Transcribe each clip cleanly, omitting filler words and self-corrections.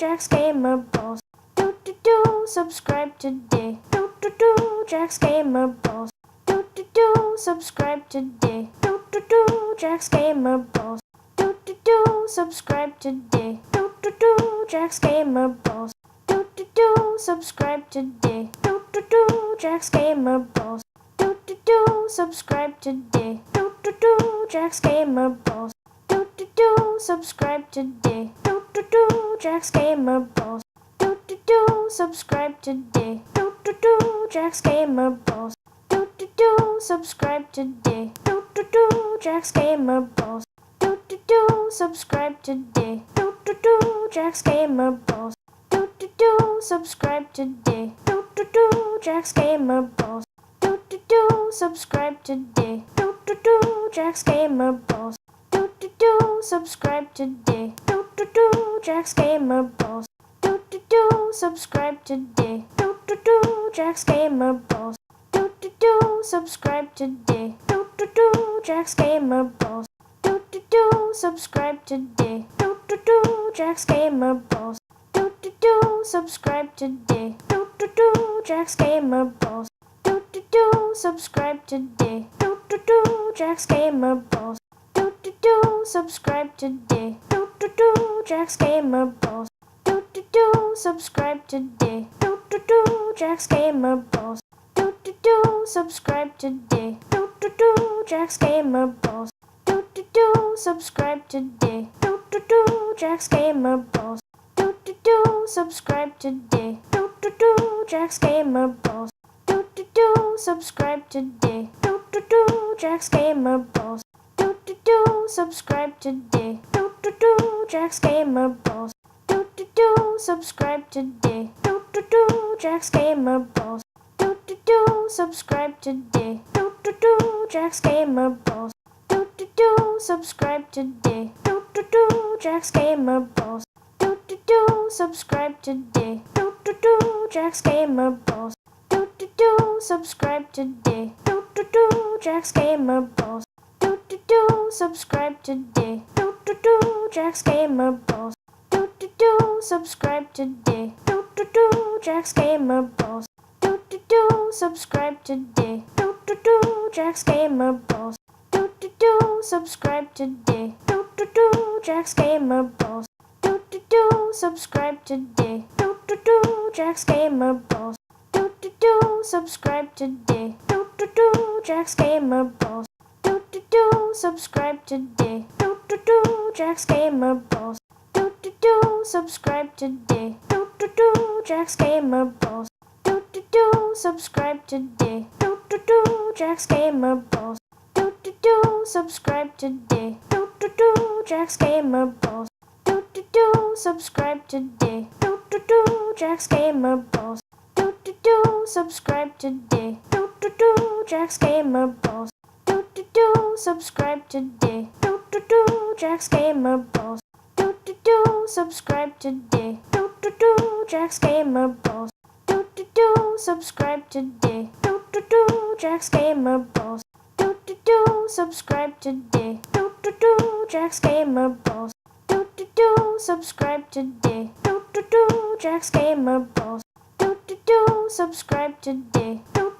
Jack's Gamer Balls. Do do do, subscribe today. Do do do, Jack's Gamer Balls. Do do do, subscribe today. Do do do, Jack's Gamer Balls. Do do do, subscribe today. Do do do, Jack's Gamer Balls. Do do do, subscribe today. Do do do, Jack's Gamer Balls. Do do do, subscribe today. Do do do, Jack's Gamer Balls. Do do do, subscribe today. Do do do, Jack's Gamer Balls. Do do do, subscribe today. Do do do, Jack's Gamer Balls. Do do do, subscribe today. Do do do, Jack's Gamer Balls. Do do do, subscribe today. Do do do, Jack's Gamer Balls. Do do do, subscribe today. Do do do, Jack's Gamer Balls. Do do do, subscribe today. Do do do, Jack's Gamer Balls. Do do do, subscribe today. Do do do, Jack's Gamer Balls. Do do do, subscribe today. Do do do, Jack's Gamer Balls. Do do do, subscribe today. Do do do, Jack's Gamer Balls. Do do do, subscribe today. Do do do, Jack's Gamer Balls. Do do do, subscribe today. Do do do, Jack's Gamer Balls. Do do do, subscribe today. Do do do, Jack's Gamer Balls. Do do do, subscribe today. Do do do, Jack's Gamer Balls. Do do do, subscribe today. Do do do, Jack's Gamer Balls. Do do do, subscribe today. Do do do, Jack's Gamer Balls. Do do do, subscribe today. Do do do, Jack's Gamer Balls. Do do do, subscribe today. Do do do, Jack's Gamer Balls. Do do do, subscribe today. Do do do, Jack's Gamer Balls. Do do do, subscribe today. Do do do, Jack's Gamer Balls. Do do do, subscribe today. Do do do, Jack's Gamer Balls. Do do do, subscribe today. Do do do, Jack's Gamer Balls. Do do do, subscribe today. Do do do, Jack's Gamer Balls. Do do do, subscribe today. Do do do, Jack's Gamer Balls. Do do do, subscribe today. Do do do, Jack's Gamer Balls. Do do do, subscribe today. Do do do, Jack's Gamer Balls. Do do do, subscribe today. Do do do, Jack's Gamer Balls. Do do do, subscribe today. Do do do, Jack's Gamer Balls. Do do do, subscribe today. Do do do, Jack's Gamer Balls. Do do do, subscribe today. Do do do, Jack's Gamer Balls. Do do do, subscribe today. Do do do, Jack's Gamer Balls. Do do do, subscribe today. Do do do, Jack's Gamer Balls. Do do do, subscribe today. Do do do, Jack's Gamer Balls. Do do do, subscribe today. Do do do, Jack's Gamer Balls. Do do do, subscribe today. Do do do, Jack's Gamer Balls. Do do do, subscribe today. Do do do, Jack's Gamer Balls. Do do do, subscribe today. Do do do, Jack's Gamer Balls. Do do do, subscribe today. Do do do, Jack's Gamer Balls. Do do do, subscribe today. Do do do, Jack's Gamer Balls. Do do do, subscribe today. Do do do, Jack's Gamer Balls. Do do do, subscribe today. Do do do, Jack's Gamer Balls. Do do do, subscribe today. Do do do, Jack's Gamer Balls. Do do do, subscribe today. Do do do, Jack's Gamer Balls. Do do do, subscribe today. Do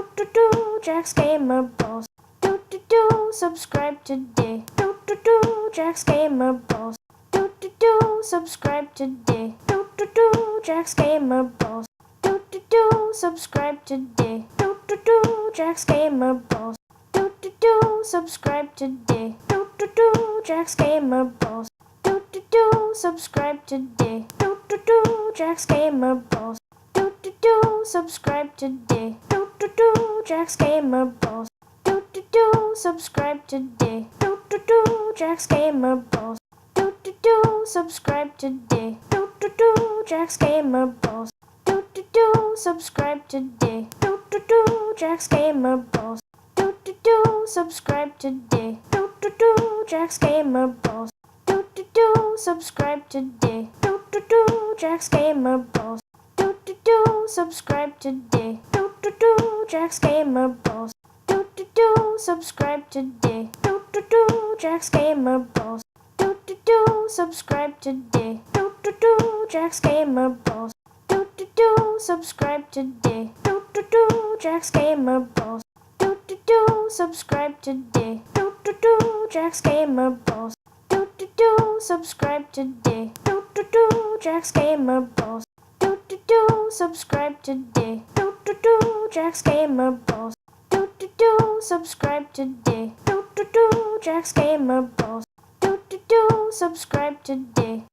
do do, Jack's Gamer Balls. Do do do, subscribe today. Do do do, Jack's Gamer Balls. Do do do, subscribe today. Do do do, Jack's Gamer Balls. Do do do, subscribe today. Do do do, Jack's Gamer Balls. Do do do, subscribe today. Do do do, Jack's Gamer Balls. Do do do, subscribe today. Do do do, Jack's Gamer Balls. Do do do, subscribe today. Do do do, Jack's Gamer Balls. Do do do, subscribe today. Do do do, Jack's Gamer Balls. Do do do, subscribe today. Do do do, Jack's Gamer Balls. Do do do, subscribe today. Do do do, Jack's Gamer Balls. Do do do, subscribe today. Do do do, Jack's Gamer Balls. Do do do, subscribe today. Do do do, Jack's Gamer Balls. Do do do, subscribe today. Do do do, Jack's Gamer Balls. Do do do, subscribe today. Do do do, Jack's Gamer Balls. Do do do, subscribe today. Do do do, Jack's Gamer Balls. Do do do, subscribe today. Do do do, Jack's Gamer Balls. Do do do, subscribe today. Do do do, Jack's Gamer Balls. Do do do, subscribe today. Do do do, Jack's Gamer Balls. Do do do, subscribe today. Do do do, Jack's Gamer Balls. Do do do, subscribe today. Do do do, Jack's Gamer Balls. Do do do, subscribe today.